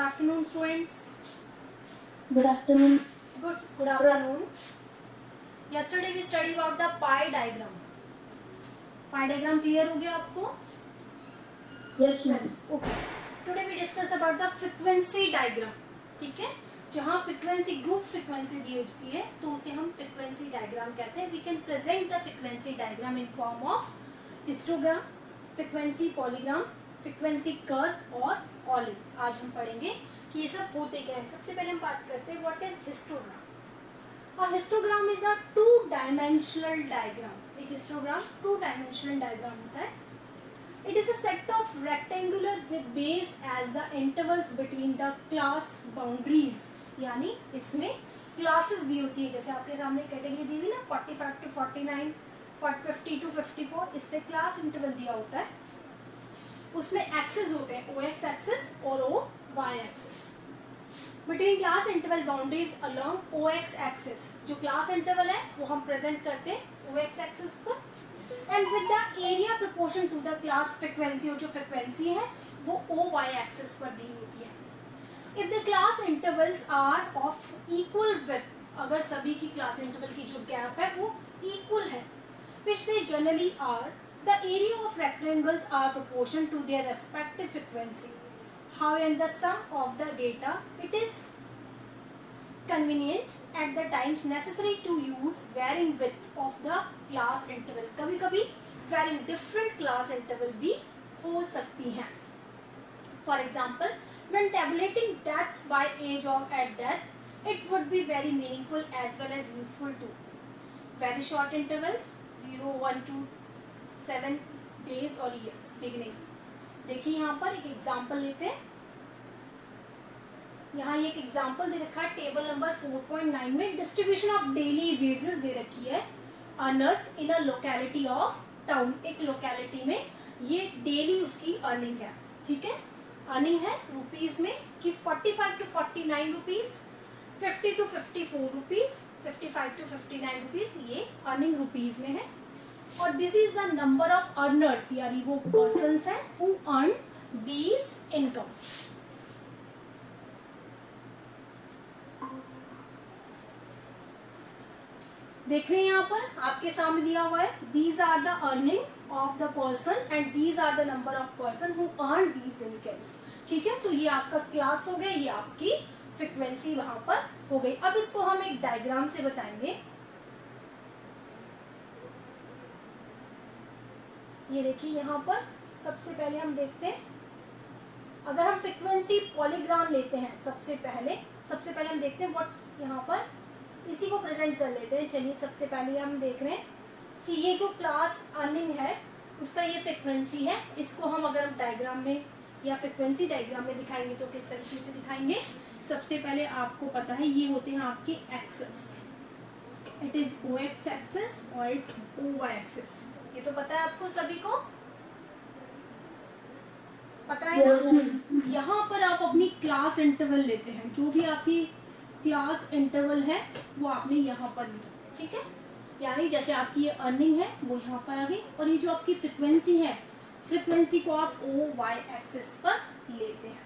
afternoon, students. Good afternoon. Good afternoon. Yesterday we studied about the pie diagram. Pie diagram clear हो गया आपको? Yes, ma'am. Okay. Today we discuss about the frequency diagram. ठीक है? जहाँ frequency group frequency दी होती है तो उसे हम frequency diagram कहते हैं. We can present the frequency diagram in form of histogram, frequency polygram, frequency curve और Olin. आज हम पढ़ेंगे कि ये सब होते क्या है. सबसे पहले हम बात करते हैं what is histogram. A histogram is a two-dimensional diagram. एक histogram two-dimensional diagram होता है. It is a set of rectangular with base as the intervals between the class boundaries. यानी इसमें classes दी होती है. जैसे आपके सामने कैटेगरी दी हुई ना 45 to 49, 50 to 54. इससे क्लास इंटरवल दिया होता है. उसमें एक्सेस होते हैं OX एक्सेस और OY axes. Between class interval boundaries along OX axes. जो क्लास इंटरवल है वो हम प्रेजेंट करते हैं OX एक्सेस पर. And with the area proportion to the class frequency, और जो फ्रीक्वेंसी है वो OY एक्सेस पर दी होती है. If the class intervals are of equal width, अगर सभी की क्लास इंटरवल की जो गैप है वो इक्वल है, which they generally are, the area of rectangles are proportional to their respective frequency. However, in the sum of the data, it is convenient at the times necessary to use varying width of the class interval. कभी कभी varying different class interval भी हो सकती हैं. For example, when tabulating deaths by age of at death, it would be very meaningful as well as useful too. Very short intervals 0, 1, 2, 7 days और years beginning. देखिए यहाँ पर एक एग्जाम्पल लेते हैं. यहाँ ये एक एग्जाम्पल दे रखा है टेबल नंबर 4.9 में. डिस्ट्रीब्यूशन ऑफ डेली वेजेस दे रखी है earners in a locality of town. एक लोकेलिटी में ये डेली उसकी अर्निंग है. ठीक है, अर्निंग है रुपीज में कि 45 to 49 rupees, 50 to 54 rupees, 55 to 59 rupees, ये अर्निंग रुपीज में है. और this is the number of earners, यानी वो पर्संस हैं हु अर्न दीज इनकम. देख रहे हैं यहाँ पर आपके सामने दिया हुआ है these are the earning of the person and these are the number of person who earn these incomes. ठीक है, तो ये आपका क्लास हो गया, ये आपकी फ्रीक्वेंसी वहां पर हो गई. अब इसको हम एक डायग्राम से बताएंगे. ये देखिए यहाँ पर सबसे पहले हम देखते हैं, अगर हम फ्रीक्वेंसी पॉलीग्राम लेते हैं सबसे पहले हम देखते हैं व्हाट यहाँ पर इसी को प्रेजेंट कर लेते हैं. चलिए सबसे पहले हम देख रहे हैं कि ये जो क्लास अर्निंग है उसका ये फ्रीक्वेंसी है. इसको हम अगर हम डायग्राम में या फ्रीक्वेंसी डायग्राम में दिखाएंगे तो किस तरीके से दिखाएंगे. सबसे पहले आपको पता है ये होते हैं आपके axes. It is OX axes और इट्स OY एक्सेस. ये तो पता है आपको सभी को, पता है ना. यहाँ पर आप अपनी क्लास इंटरवल लेते हैं, जो भी आपकी क्लास इंटरवल है वो आपने यहाँ पर ली. ठीक है, यानी जैसे आपकी ये अर्निंग है वो यहाँ पर आ गई, और ये जो आपकी फ्रीक्वेंसी है, फ्रीक्वेंसी को आप OY एक्सेस पर लेते हैं.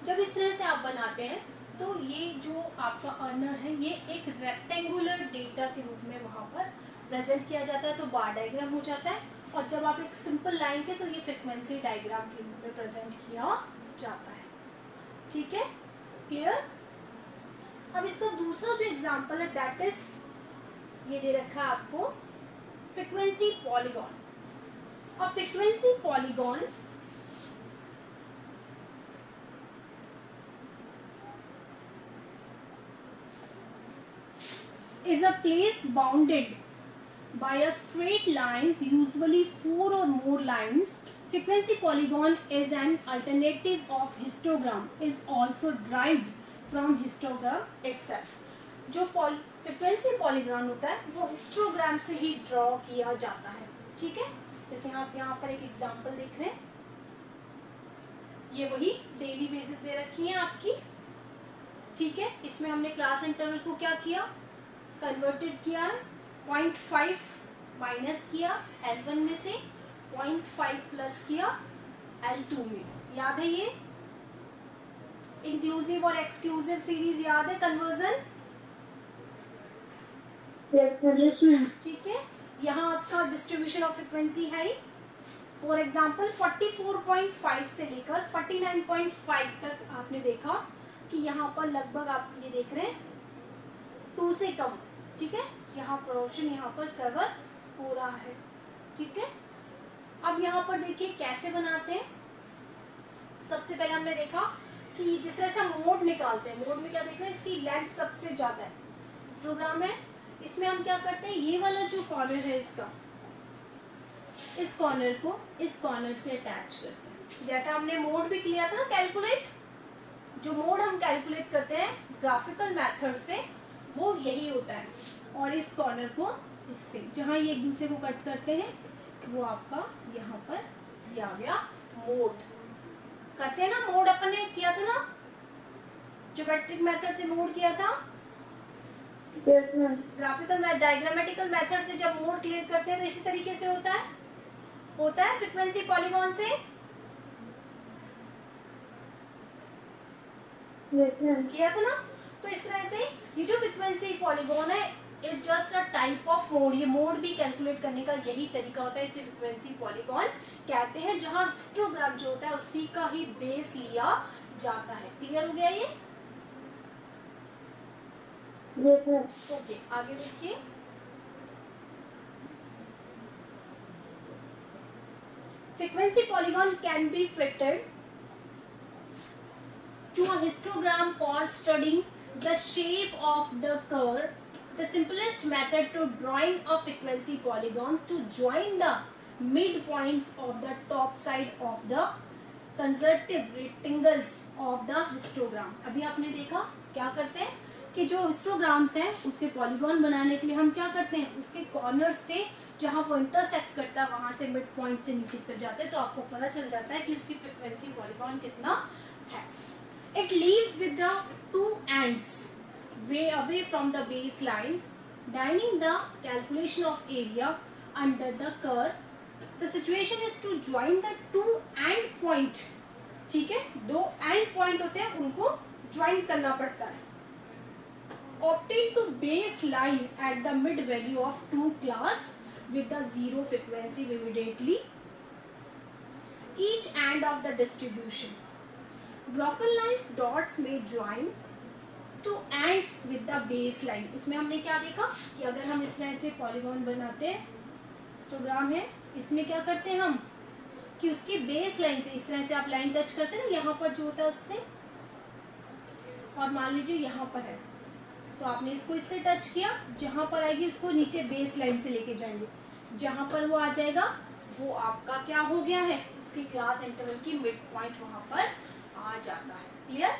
जब इस तरह से आप बनाते हैं तो ये जो आपका अर्नर है ये एक रेक्टेंगुलर डेटा के रूप में वहां पर प्रेजेंट किया जाता है, तो बार डायग्राम हो जाता है. और जब आप एक सिंपल लाइन के तो ये फ्रीक्वेंसी डायग्राम के रूप में प्रेजेंट किया जाता है. ठीक है, क्लियर. अब इसका दूसरा जो एग्जांपल है दैट इज ये दे रखा है आपको फ्रीक्वेंसी पॉलीगॉन. अब frequency polygon is a place bounded by a straight lines, usually 4 or more lines. Frequency polygon is an alternative of histogram, is also derived from histogram itself. जो frequency polygon होता है वो histogram से ही draw किया जाता है. ठीक है, जैसे आप यहाँ पर एक एग्जांपल देख रहे हैं, ये वही डेली बेसिस दे रखी है आपकी. ठीक है, इसमें हमने क्लास इंटरवल को क्या किया, कन्वर्टेड किया, 0.5 माइनस किया L1 में से, 0.5 प्लस किया L2 में. याद है ये इंक्लूसिव और एक्सक्लूसिव सीरीज याद है, कन्वर्जन? Yes, ma'am. ठीक है, यहाँ आपका डिस्ट्रीब्यूशन ऑफ फ्रिक्वेंसी है। फॉर एग्जाम्पल 44.5 से लेकर 49.5 तक आपने देखा कि यहाँ पर लगभग आप ये देख रहे हैं 2 से कम। ठीक है, यहाँ पोर्शन यहाँ पर कवर हो रहा है। ठीक है, अब यहाँ पर देखिए कैसे बनाते हैं। सबसे पहले हमने देखा कि जिस तरह से हम मोड निकालते हैं, मोड में क्या देख रहे हैं, इसकी लेंथ सबसे ज्यादा है। हिस्टोग्राम है, इसमें हम क्या करते हैं, ये वाला जो कॉर्नर है इसका, इस कॉर्नर को इस कॉर्नर से अटैच करते हैं। जैसे हमने मोड भी किया था ना कैलकुलेट, जो मोड हम कैलकुलेट करते हैं ग्राफिकल मेथड से, वो यही होता है। और इस कॉर्नर को इससे, जहां ये एक दूसरे को कट करते हैं, वो आपका यहाँ पर ये आ गया मोड। करते हैं ना मोड, अपन ने किया था ना, ज्योमेट्रिक मेथड से मोड किया था। Yes, ma'am. Graphical diagrammatical method से जब मोड क्लियर करते हैं तो इसी तरीके से होता है फ्रीक्वेंसी पॉलीगॉन से। Yes, ma'am. किया था ना। तो इस तरह से ये जो फ्रीक्वेंसी पॉलीगॉन है, it just a type of mode. ये मोड भी कैलकुलेट करने का यही तरीका होता है, इसे फ्रीक्वेंसी पॉलीगॉन कहते हैं, जहां हिस्टोग्राम जो होता है उसी का ही बेस लिया जाता है। क्लियर हो गया ये? Yes, ma'am. ओके, आगे देखिए। Frequency polygon can be fitted to a histogram for studying the shape of the curve. The simplest method to drawing a frequency polygon to join the midpoints of the top side of the conservative rectangles of the histogram. अभी आपने देखा क्या करते हैं कि जो histograms हैं उससे पॉलीगॉन बनाने के लिए हम क्या करते हैं, उसके कॉर्नर से जहां वो इंटरसेक्ट करता है वहां से मिड पॉइंट से नीचे तक जाते हैं, तो आपको पता चल जाता है कि उसकी फ्रीक्वेंसी पॉलीगॉन कितना है। It leaves with the 2 ends way away from the baseline, dining the calculation of area under the curve. The situation is to join the 2 end point. ठीक है, 2 end point होते हैं, उनको ज्वाइन करना पड़ता है। Obtain to baseline at the mid value of 2 class with the 0 frequency immediately each end of the distribution. Broken lines dots may join to ends with the baseline. उसमें हमने क्या देखा कि अगर हम इस तरह से पॉलीगॉन बनाते हैं, हिस्टोग्राम है, इसमें क्या करते हैं हम कि उसकी बेस लाइन से इस तरह से आप लाइन टच करते हैं ना, यहाँ पर जो होता है उससे, और मान लीजिए यहाँ पर है तो आपने इसको इससे टच किया, जहां पर आएगी उसको नीचे बेस लाइन से लेके जाएंगे, जहां पर वो आ जाएगा वो आपका क्या हो गया है, उसकी क्लास इंटरवल की मिड पॉइंट वहां पर आ जाता है। क्लियर?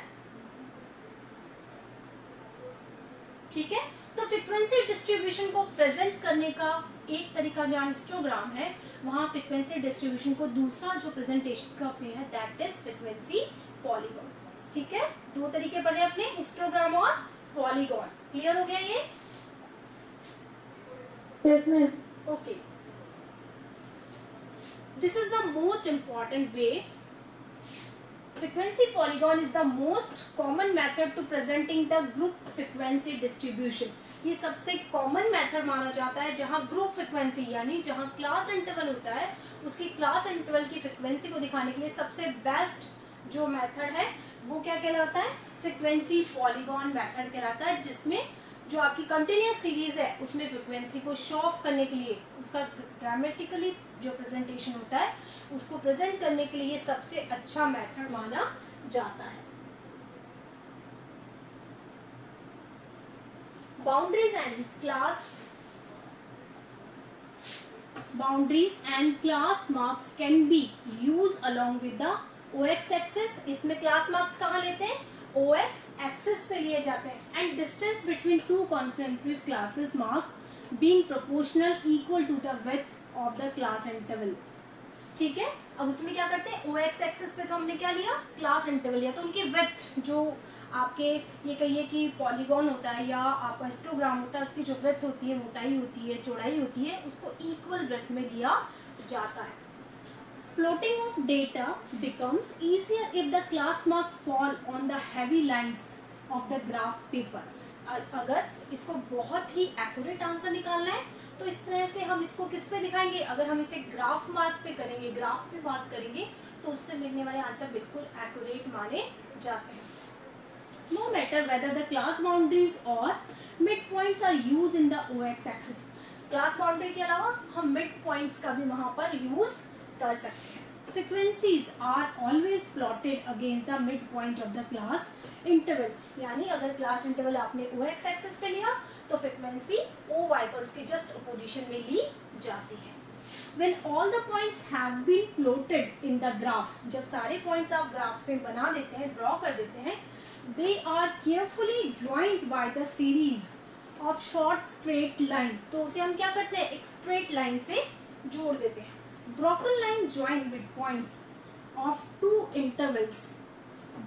ठीक है, तो फ्रीक्वेंसी डिस्ट्रीब्यूशन को प्रेजेंट करने का एक तरीका जहां हिस्टोग्राम है, वहां फ्रीक्वेंसी डिस्ट्रीब्यूशन को दूसरा जो प्रेजेंटेशन का वे है, दैट इज फ्रीक्वेंसी पॉलीगॉन। ठीक है, 2 तरीके पढ़े अपने, हिस्टोग्राम और पॉलीगॉन। क्लियर हो गया ये? Yes, ma'am. Okay. This is the most important way. Frequency polygon is the most common method to presenting the group frequency distribution. ये सबसे कॉमन मेथड माना जाता है जहां ग्रुप फ्रिक्वेंसी यानी जहां क्लास इंटरवल होता है, उसकी क्लास इंटरवल की फ्रिक्वेंसी को दिखाने के लिए सबसे बेस्ट जो मेथड है वो क्या कहलाता है, फ्रीक्वेंसी पॉलीगॉन मेथड कहलाता है, जिसमें जो आपकी कंटिन्यूअस सीरीज है उसमें फ्रीक्वेंसी को शो ऑफ करने के लिए, उसका ग्रामेटिकली जो प्रेजेंटेशन होता है उसको प्रेजेंट करने के लिए ये सबसे अच्छा मेथड माना जाता है। Boundaries and class marks can be use along with the OX axis. इसमें क्लास मार्क्स कहाँ लेते हैं, OX एक्सिस पे लिए जाते हैं। And distance between 2 concentric classes mark being proportional equal to the width of the class interval. ठीक है, अब उसमें क्या करते हैं, OX एक्सिस पे तो हमने क्या लिया, क्लास इंटरवल लिया, तो उनकी विड्थ जो आपके ये कहिए कि पॉलीगॉन होता है या आपका हिस्टोग्राम होता है, उसकी जो विड्थ होती है, मोटाई होती है, चौड़ाई होती है, उसको इक्वल विड्थ में लिया जाता है। Plotting of data becomes easier if the class mark fall on the heavy lines of the graph paper. अगर इसको बहुत ही एक्यूरेट आंसर निकालना है तो इस तरह से हम इसको किस पे दिखाएंगे, अगर हम इसे ग्राफ मार्क पे करेंगे, ग्राफ पे बात करेंगे तो उससे मिलने वाले आंसर बिल्कुल एक्यूरेट माने जाते हैं. No matter whether the class boundaries or midpoints are used in the OX axis. Class boundary के अलावा हम मिड पॉइंट्स का भी वहां पर यूज कर सकते हैं. Frequencies are always plotted against the mid point of the class interval. यानी अगर क्लास इंटरवल आपने OX एक्सिस पे लिया तो फ्रीक्वेंसी OY पर उसके जस्ट अपोजिशन में ली जाती है. When all the points have been plotted in the graph, जब सारे पॉइंट्स आप ग्राफ पे बना देते हैं, ड्रॉ कर देते हैं, they are carefully joined by the series of short straight line. तो उसे हम क्या करते हैं, एक स्ट्रेट लाइन से जोड़ देते हैं. Broken line join with points of two intervals.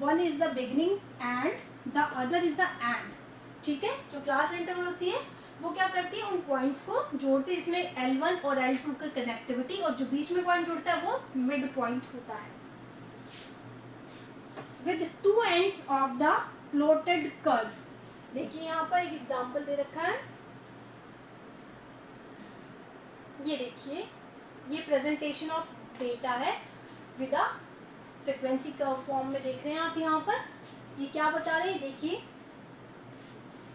One is the beginning and the other is the end. ठीक है, जो क्लास इंटरवल होती है वो क्या करती है, उन पॉइंट्स को जोड़ती है. इसमें L1 और L2 का कनेक्टिविटी, और जो बीच में पॉइंट जुड़ता है वो मिड पॉइंट होता है. With two ends of the plotted curve. देखिए यहाँ पर एक एग्जांपल दे रखा है, ये देखिए, ये प्रेजेंटेशन ऑफ डेटा है with a frequency curve form में देख रहे हैं आप यहाँ पर. ये क्या बता रहे हैं, देखिए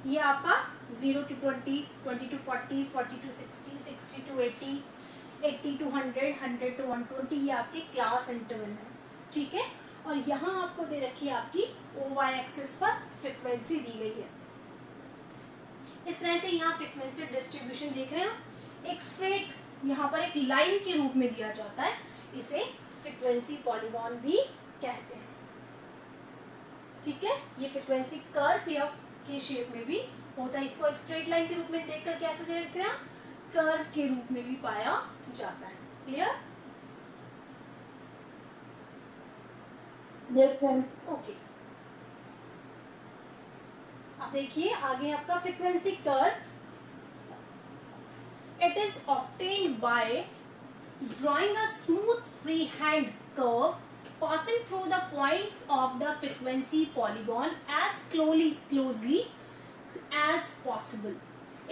ये आपका 0 to 20, 20 to 40, 40 to 60, 60 to 80, 80 to 100, 100 to 120, ये आपके क्लास इंटरवल है. ठीक है, और यहाँ आपको दे रखी है आपकी OY एक्सिस पर फ्रीक्वेंसी दी गई है. इस तरह से यहाँ फ्रीक्वेंसी डिस्ट्रीब्यूशन देख रहे हैं, एक स्ट्रेट यहाँ पर एक लाइन के रूप में दिया जाता है. इसे फ्रीक्वेंसी पॉलीगॉन भी कहते हैं. ठीक है, ये फ्रीक्वेंसी कर्व या के शेप में भी होता है. इसको एक स्ट्रेट लाइन के रूप में देखकर कैसे देख रहे हैं, कर्व के रूप में भी पाया जाता है. क्लियर? Yes, ma'am. ओके, अब देखिए आगे आपका frequency curve. It is obtained by drawing a smooth free hand curve passing through the points of the frequency polygon as closely as possible.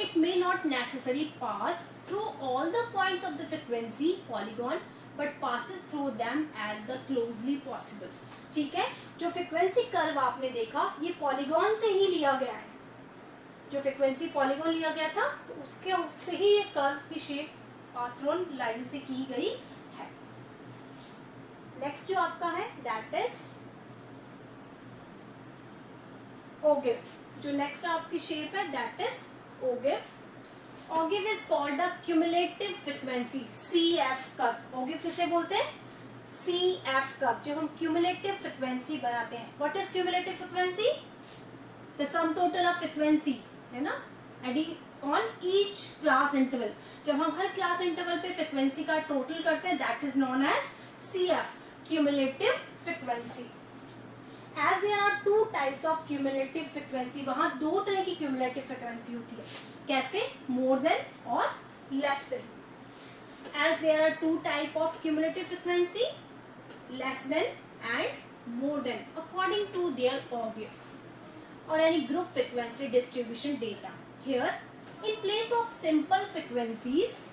It may not necessarily pass through all the points of the frequency polygon but passes through them as the closely possible. ठीक है, जो frequency curve आपने देखा ये polygon से ही लिया गया है. जो फ्रीक्वेंसी पॉलीगॉन लिया गया था उससे ही ये कर्व की शेप पास थ्रू लाइन से की गई है. नेक्स्ट जो आपका है दैट इज ओगिव. जो नेक्स्ट आपकी शेप है that is ogive. Ogive is called the cumulative frequency CF curve. Ogive किसे बोलते हैं, CF कर्व. जब हम क्यूमुलेटिव फ्रीक्वेंसी बनाते हैं, what is cumulative frequency, the sum total of frequency है ना, adding on each class interval. जब हम हर क्लास इंटरवल पे फ्रीक्वेंसी का टोटल करते हैं that is known as CF cumulative frequency. As there are two types of cumulative frequency, वहां दो तरह की cumulative frequency होती है. कैसे, more than और less than. As there are two type of cumulative frequency, less than and more than, according to their ogives or any group frequency distribution data. Here, in place of simple frequencies,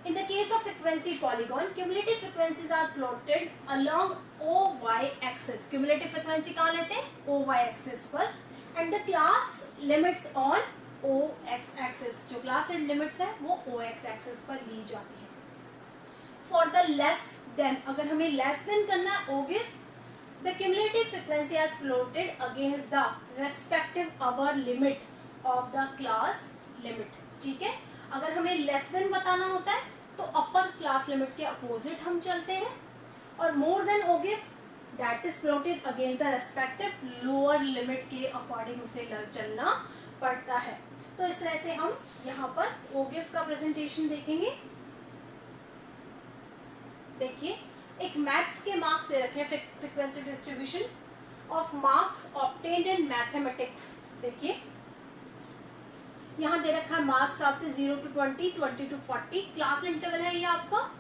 in the case of frequency polygon, cumulative frequencies are plotted along OY axis. Cumulative frequency कहाँ लेते हैं, OY axis पर, and the class limits on OX axis. जो class limits है वो OX axis पर ली जाती है. For the less than, अगर हमें less than करना है ओगिव, the cumulative frequency is plotted against the respective upper limit of the class limit. ठीक है, अगर हमें लेस देन बताना होता है तो अपर क्लास लिमिट के अपोजिट हम चलते हैं, और more than ogive that is plotted against the respective lower limit के अकॉर्डिंग उसे चलना पड़ता है. तो इस तरह से हम यहाँ पर ओगिव का प्रेजेंटेशन देखेंगे. देखिए, एक मैथ्स के मार्क्स दे रखे हैं, frequency distribution of marks obtained in mathematics. देखिए यहाँ दे रखा है मार्क्स आपसे 0 to 20, 20 to 40, क्लास इंटरवल है ये आपका,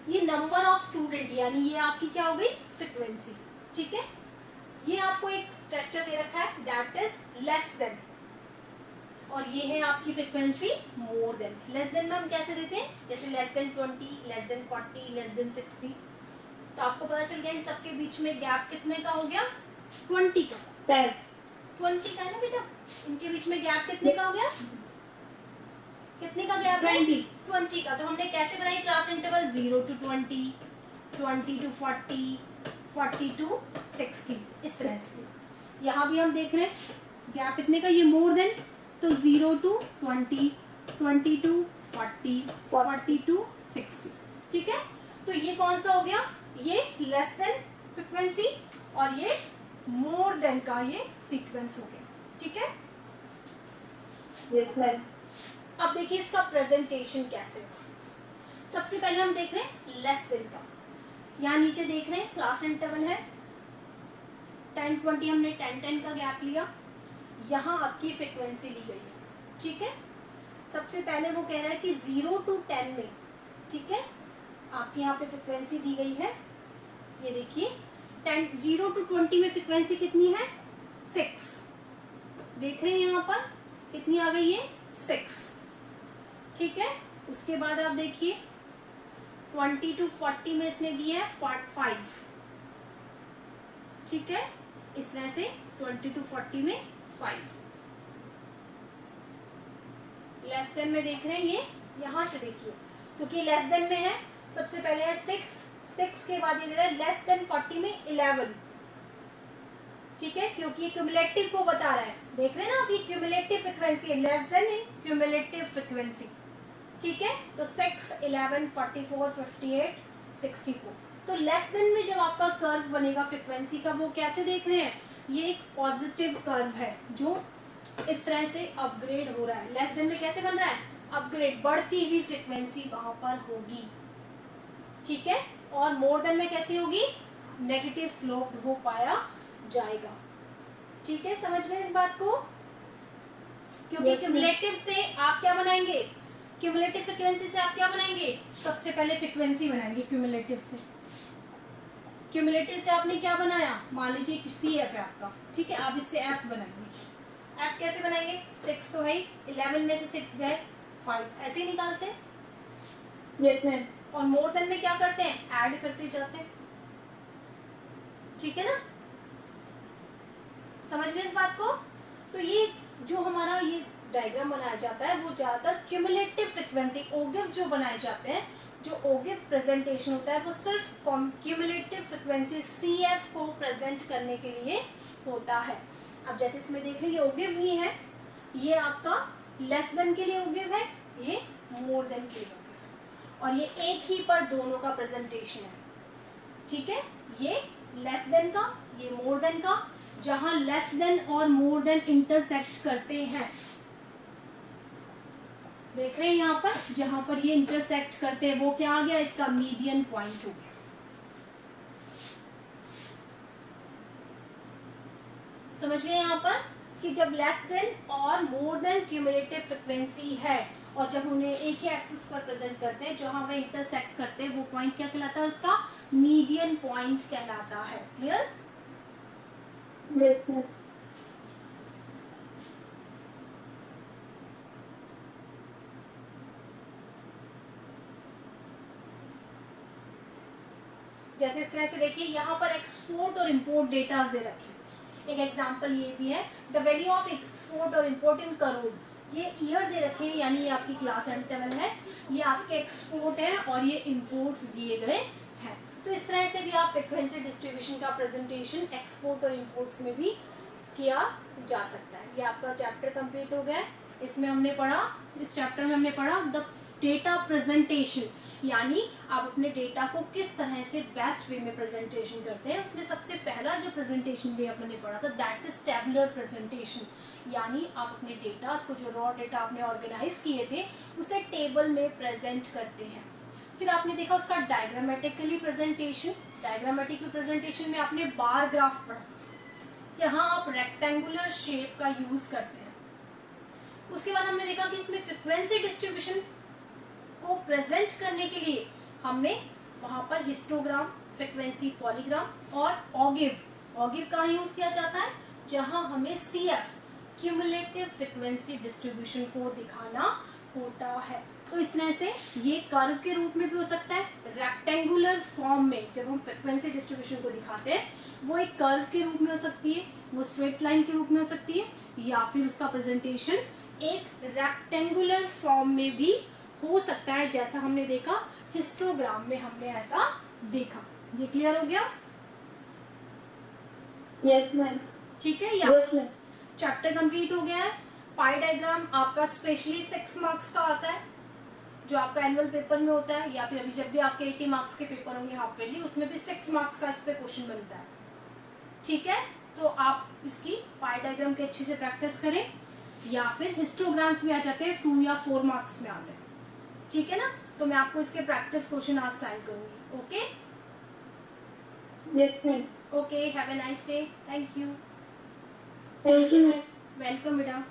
ये नंबर ऑफ स्टूडेंट यानी ये आपकी क्या हो गई फ्रीक्वेंसी, ठीक है। ये आपको एक स्ट्रक्चर दे रखा है दैट इज लेस देन, और ये है आपकी frequency more than. Less than में हम कैसे देते हैं, जैसे less than 20, less than 40, less than 60, तो आपको पता चल गया इन सबके बीच में गैप कितने का हो गया, 20 का। 10, 20 का है ना बेटा, इनके बीच में गैप कितने का हो गया, कितने का गैप है 20 का। तो हमने कैसे बनाई class interval, 0 to 20, 20 to 40, 40 to 60, इस तरह से। यहाँ भी हम देख रहे हैं गैप कितने का, ये मोर देन, तो 0 to 20, 20 to 40, 40 to 60, ठीक है। तो ये कौन सा हो गया, ये लेस देन फ्रीक्वेंसी और ये मोर देन का ये सीक्वेंस हो गया, ठीक है। yes ma'am. अब देखिए इसका प्रेजेंटेशन कैसे होगा। सबसे पहले हम देख रहे हैं लेस देन का, यहाँ नीचे देख रहे हैं क्लास इंटरवल है 10, 20, हमने 10, 10 का गैप लिया, यहाँ आपकी फ्रीक्वेंसी ली गई है, ठीक है। सबसे पहले वो कह रहा है कि 0 to 10 में, ठीक है, आपकी यहाँ पे फ्रीक्वेंसी दी गई है, ये देखिए 0 to 20 में फ्रीक्वेंसी कितनी है 6, देख रहे हैं यहाँ पर कितनी आ गई है 6, ठीक है। उसके बाद आप देखिए 20 to 40 में इसने दिया है 5, ठीक है, इस तरह से 20 to 40 में 5। लेस देन में देख रहे हैं ये, यहां से देखिए क्योंकि लेस देन में है, सबसे पहले है 6 के बाद ये दे रहा है लेस देन 40 में 11, ठीक है, क्योंकि ये क्यूमुलेटिव को बता रहा है, देख रहे हैं ना आप, ये क्यूमुलेटिव फ्रीक्वेंसी है, less then in cumulative frequency, ठीक है। तो 6, 11, 44, 58, 64। तो लेस देन में जब आपका कर्व बनेगा फ्रीक्वेंसी का, वो कैसे देख रहे हैं, ये एक पॉजिटिव कर्व है जो इस तरह से अपग्रेड हो रहा है। लेस देन में कैसे बन रहा है, अपग्रेड, बढ़ती हुई फ्रीक्वेंसी वहां पर होगी, ठीक है। और मोर देन में कैसी होगी, नेगेटिव स्लोप वो पाया जाएगा, ठीक है। समझ गए इस बात को, क्योंकि क्यूमुलेटिव से आप क्या बनाएंगे, क्यूमुलेटिव फ्रीक्वेंसी से आप क्या बनाएंगे, सबसे पहले फ्रीक्वेंसी बनाएंगे क्यूमुलेटिव से। क्यूमुलेटिव से आपने क्या बनाया, मान लीजिए CF है आपका, ठीक है, आप इससे F बनाएंगे। F कैसे बनाएंगे, 6 तो है, 11 में से 6 गए 5, ऐसे ही निकालते हैं, yes मैम। और मोर देन में क्या करते हैं, ऐड करते जाते हैं, ठीक है ना। समझ गए इस बात को। तो ये जो हमारा ये डायग्राम बनाया जाता है वो ज्यादातर क्यूमुलेटिव फ्रीक्वेंसी ओगिव जो बनाए जाते हैं, जो ओगिव प्रेजेंटेशन होता है वो सिर्फ क्यूमुलेटिव फ्रीक्वेंसी CF को प्रेजेंट करने के लिए होता है। अब जैसे इसमें देख लीजिए ओगिव ही है, ये आपका लेस देन के लिए ओगिव है, ये मोर देन के लिए ओगिव है, और ये एक ही पर दोनों का प्रेजेंटेशन है, ठीक है। ये लेस देन का, ये मोर देन का, जहां लेस देन और मोर देन इंटरसेक्ट करते हैं, देख रहे हैं यहाँ पर, जहां पर ये इंटरसेक्ट करते हैं वो क्या आ गया, इसका मीडियन पॉइंट हो गया। समझ गए यहाँ पर कि जब लेस देन और मोर देन क्यूमुलेटिव फ्रीक्वेंसी है और जब उन्हें एक ही एक्सिस पर प्रेजेंट करते हैं, जहां वे इंटरसेक्ट करते हैं वो पॉइंट क्या कहलाता है, उसका मीडियन पॉइंट कहलाता है। Clear, yes ma'am. जैसे इस तरह से देखिए यहाँ पर एक्सपोर्ट और इंपोर्ट डेटा दे रखे हैं। एक एग्जांपल ये भी है, द वैल्यू ऑफ एक्सपोर्ट और इंपोर्ट इन करोड़, ये ईयर दे रखे हैं, यानी ये आपकी क्लास इंटरवल है, ये आपके एक्सपोर्ट है और ये इंपोर्ट्स दिए गए हैं। तो इस तरह से भी आप फ्रीक्वेंसी डिस्ट्रीब्यूशन का प्रेजेंटेशन एक्सपोर्ट और इंपोर्ट्स में भी किया जा सकता है। ये आपका चैप्टर कंप्लीट हो गया है। इसमें हमने पढ़ा, इस चैप्टर में हमने पढ़ा द डेटा प्रेजेंटेशन, यानी आप अपने डेटा को किस तरह से बेस्ट वे में प्रेजेंटेशन करते हैं। उसमें सबसे पहला जो प्रेजेंटेशन वे आपने पढ़ा था दैट इज टेबुलर प्रेजेंटेशन, यानी आप अपने डेटा को, जो रॉ डेटा आपने ऑर्गेनाइज किए थे, उसे टेबल में प्रेजेंट करते हैं। फिर आपने देखा उसका डायग्रामेटिकली प्रेजेंटेशन। डायग्रामेटिकल प्रेजेंटेशन में आपने बार ग्राफ पढ़ा, जहां आप रेक्टेंगुलर शेप का यूज करते हैं। उसके बाद हमने देखा कि इसमें फ्रीक्वेंसी डिस्ट्रीब्यूशन को प्रेजेंट करने के लिए हमने वहां पर हिस्टोग्राम, फ्रीक्वेंसी पॉलीग्राम और ऑगिव का यूज किया जाता है, जहां हमें CF क्यूमुलेटिव फ्रीक्वेंसी डिस्ट्रीब्यूशन को दिखाना होता है। तो इस तरह से ये कर्व के रूप में भी हो सकता है, रेक्टेंगुलर फॉर्म में जब हम फ्रीक्वेंसी डिस्ट्रीब्यूशन को दिखाते हैं वो एक कर्व के रूप में हो सकती है, वो स्ट्रेट लाइन के रूप में हो सकती है, या फिर उसका प्रेजेंटेशन एक रेक्टेंगुलर फॉर्म में भी हो सकता है, जैसा हमने देखा हिस्टोग्राम में हमने ऐसा देखा। ये क्लियर हो गया? Yes ma'am. ठीक है, या यस मैम। चैप्टर कंप्लीट हो गया है। पाई डायग्राम आपका स्पेशली 6 मार्क्स का आता है, जो आपका एनुअल पेपर में होता है, या फिर अभी जब भी आपके 80 मार्क्स के पेपर होंगे हाफ ईयरली, उसमें भी 6 मार्क्स का इस पे क्वेश्चन बनता है। ठीक है, तो आप इसकी पाई डायग्राम की अच्छे से प्रैक्टिस करें, या फिर हिस्टोग्राम्स भी आ जाते हैं 2 या 4 मार्क्स में आते हैं। ठीक है ना, तो मैं आपको इसके प्रैक्टिस क्वेश्चन आज सेंड करूंगी। Okay yes ma'am. Okay, have a nice day. Thank you. Thank you ma'am. Welcome बेटा।